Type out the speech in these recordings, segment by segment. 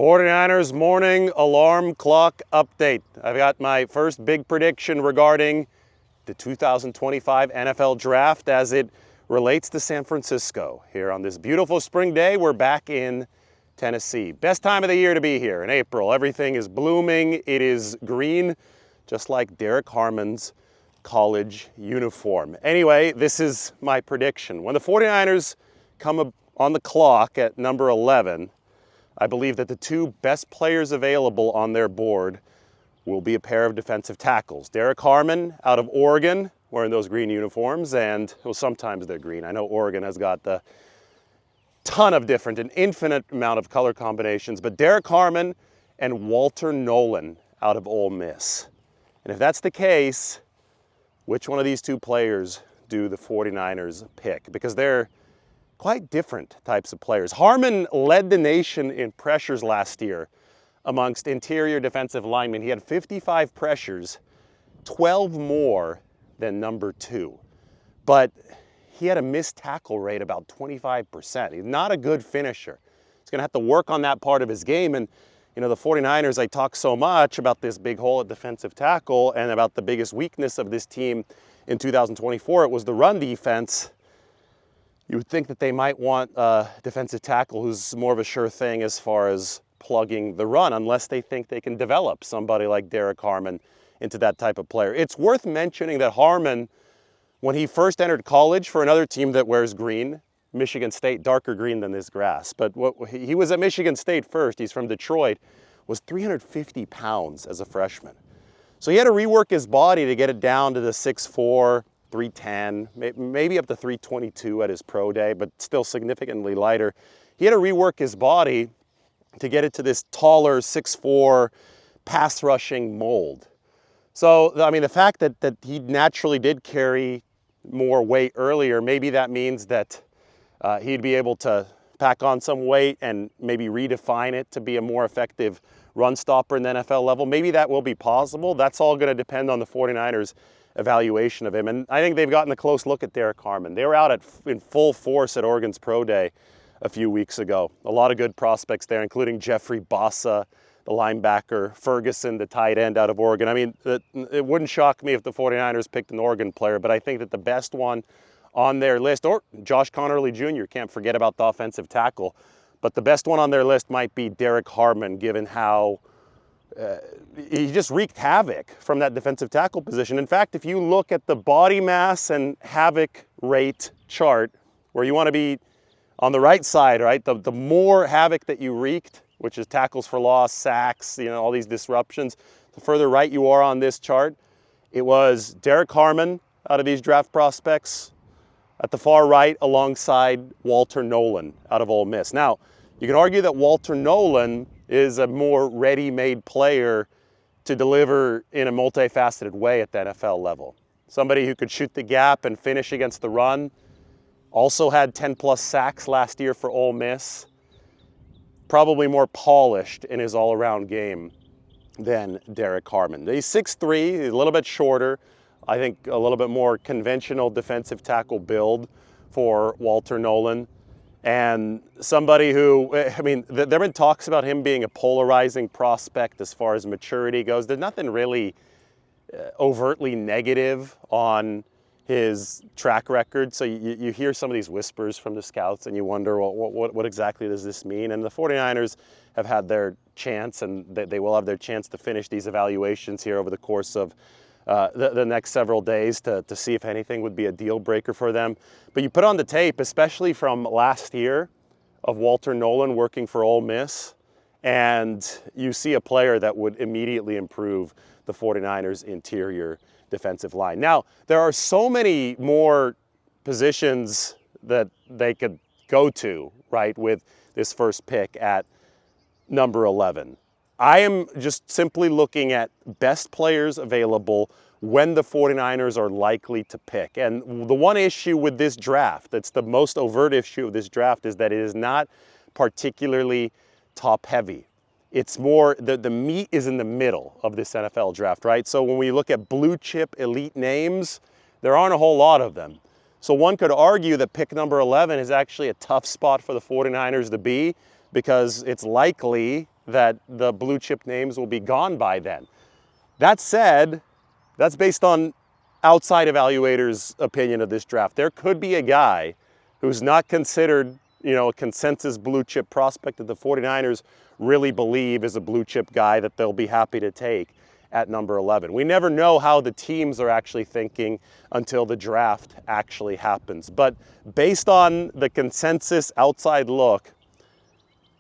49ers morning alarm clock update. I've got my first big prediction regarding the 2025 NFL Draft as it relates to San Francisco. Here on this beautiful spring day, we're back in Tennessee. Best time of the year to be here in April. Everything is blooming. It is green, just like Derrick Harmon's college uniform. Anyway, this is my prediction. When the 49ers come on the clock at number 11, I believe that the two best players available on their board will be a pair of defensive tackles. Derrick Harmon out of Oregon, wearing those green uniforms, and well, sometimes they're green. I know Oregon has got the ton of different, an infinite amount of color combinations, but Derrick Harmon and Walter Nolen out of Ole Miss. And if that's the case, which one of these two players do the 49ers pick? Because they're quite different types of players. Harmon led the nation in pressures last year amongst interior defensive linemen. He had 55 pressures, 12 more than number 2. But he had a missed tackle rate about 25%. He's not a good finisher. He's going to have to work on that part of his game. And, you know, the 49ers, I talk so much about this big hole at defensive tackle and about the biggest weakness of this team in 2024. It was the run defense. You would think that they might want a defensive tackle who's more of a sure thing as far as plugging the run, unless they think they can develop somebody like Derrick Harmon into that type of player. It's worth mentioning that Harmon, when he first entered college for another team that wears green, Michigan State, darker green than this grass, but he was at Michigan State first, he's from Detroit, was 350 pounds as a freshman. So he had to rework his body to get it down to the 6'4", 310, maybe up to 322 at his pro day, but still significantly lighter. He had to rework his body to get it to this taller 6'4", pass rushing mold. So, I mean, the fact that he naturally did carry more weight earlier, maybe that means that he'd be able to pack on some weight and maybe redefine it to be a more effective run stopper in the NFL level. Maybe that will be possible. That's all going to depend on the 49ers evaluation of him. And I think they've gotten a close look at Derrick Harmon. They were out in full force at Oregon's Pro Day a few weeks ago. A lot of good prospects there, including Jeffrey Bossa, the linebacker, Ferguson, the tight end out of Oregon. I mean, it wouldn't shock me if the 49ers picked an Oregon player, but I think that the best one on their list, or Josh Connerly Jr., can't forget about the offensive tackle, but the best one on their list might be Derrick Harmon, given how he just wreaked havoc from that defensive tackle position. In fact, if you look at the body mass and havoc rate chart, where you want to be on the right side, right, the more havoc that you wreaked, which is tackles for loss, sacks, you know, all these disruptions, the further right you are on this chart, it was Derrick Harmon out of these draft prospects at the far right alongside Walter Nolen out of Ole Miss. Now, you can argue that Walter Nolen is a more ready-made player to deliver in a multifaceted way at the NFL level. Somebody who could shoot the gap and finish against the run. Also had 10-plus sacks last year for Ole Miss. Probably more polished in his all-around game than Derrick Harmon. He's 6'3", he's a little bit shorter. I think a little bit more conventional defensive tackle build for Walter Nolen. And somebody who, I mean, there have been talks about him being a polarizing prospect as far as maturity goes. There's nothing really overtly negative on his track record. So you hear some of these whispers from the scouts and you wonder, well, what exactly does this mean? And the 49ers have had their chance, and they will have their chance to finish these evaluations here over the course of the next several days to see if anything would be a deal breaker for them. But you put on the tape, especially from last year of Walter Nolen working for Ole Miss, and you see a player that would immediately improve the 49ers' interior defensive line. Now, there are so many more positions that they could go to, right, with this first pick at number 11. I am just simply looking at best players available when the 49ers are likely to pick. And the one issue with this draft, that's the most overt issue of this draft, is that it is not particularly top heavy. It's more, the meat is in the middle of this NFL draft, right? So when we look at blue chip elite names, there aren't a whole lot of them. So one could argue that pick number 11 is actually a tough spot for the 49ers to be, because it's likely that the blue chip names will be gone by then. That said, that's based on outside evaluators' opinion of this draft. There could be a guy who's not considered, a consensus blue chip prospect that the 49ers really believe is a blue chip guy that they'll be happy to take at number 11. We never know how the teams are actually thinking until the draft actually happens. But based on the consensus outside look,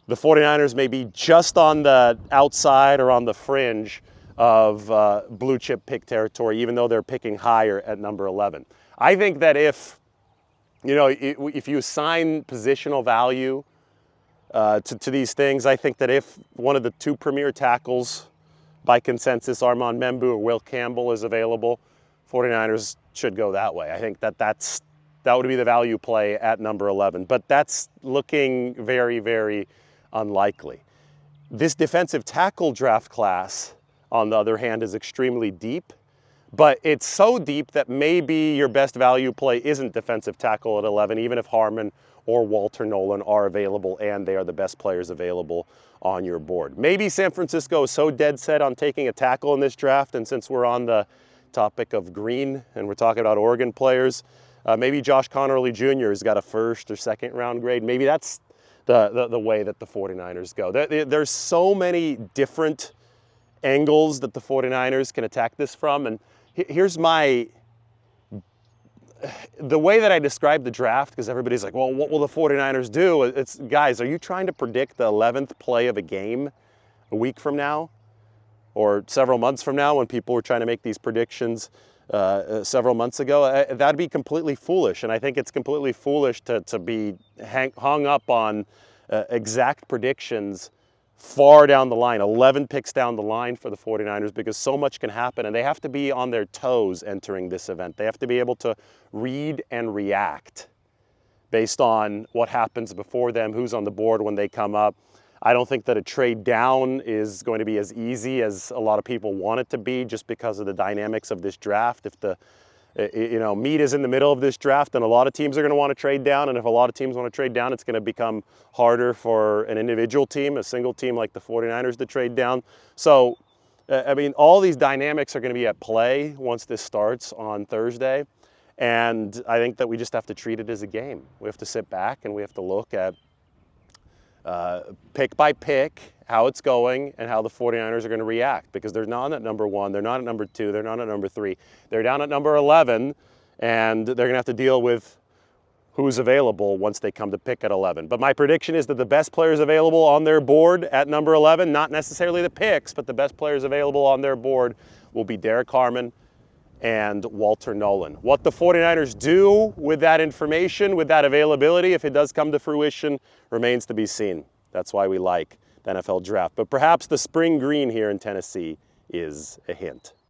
the 49ers may be just on the outside or on the fringe of blue chip pick territory, even though they're picking higher at number 11. I think that if you assign positional value to these things, I think that if one of the two premier tackles by consensus, Armand Membu or Will Campbell, is available, 49ers should go that way. I think that would be the value play at number 11, but that's looking very, very unlikely. This defensive tackle draft class, on the other hand, is extremely deep, but it's so deep that maybe your best value play isn't defensive tackle at 11, even if Harmon or Walter Nolen are available and they are the best players available on your board. Maybe San Francisco is so dead set on taking a tackle in this draft, and since we're on the topic of green and we're talking about Oregon players, maybe Josh Connerly Jr. has got a first or second round grade. Maybe that's the way that the 49ers go. There's so many different angles that the 49ers can attack this from, and here's the way that I describe the draft, because everybody's like, well, what will the 49ers do? It's, guys, are you trying to predict the 11th play of a game a week from now or several months from now when people were trying to make these predictions several months ago? That'd be completely foolish, and I think it's completely foolish to be hung up on exact predictions far down the line, 11 picks down the line for the 49ers, because so much can happen, and they have to be on their toes entering this event. They have to be able to read and react based on what happens before them, who's on the board when they come up. I don't think that a trade down is going to be as easy as a lot of people want it to be, just because of the dynamics of this draft. If the meat is in the middle of this draft, and a lot of teams are going to want to trade down, and if a lot of teams want to trade down, it's going to become harder for an individual team, a single team like the 49ers, to trade down. So, all these dynamics are going to be at play once this starts on Thursday, and I think that we just have to treat it as a game. We have to sit back and we have to look at pick by pick how it's going and how the 49ers are going to react, because they're not at number 1, they're not at number 2, they're not at number 3. They're down at number 11, and they're going to have to deal with who's available once they come to pick at 11. But my prediction is that the best players available on their board at number 11, not necessarily the picks, but the best players available on their board, will be Derrick Harmon and Walter Nolen. What the 49ers do with that information, with that availability, if it does come to fruition, remains to be seen. That's why we like the NFL draft. But perhaps the spring green here in Tennessee is a hint.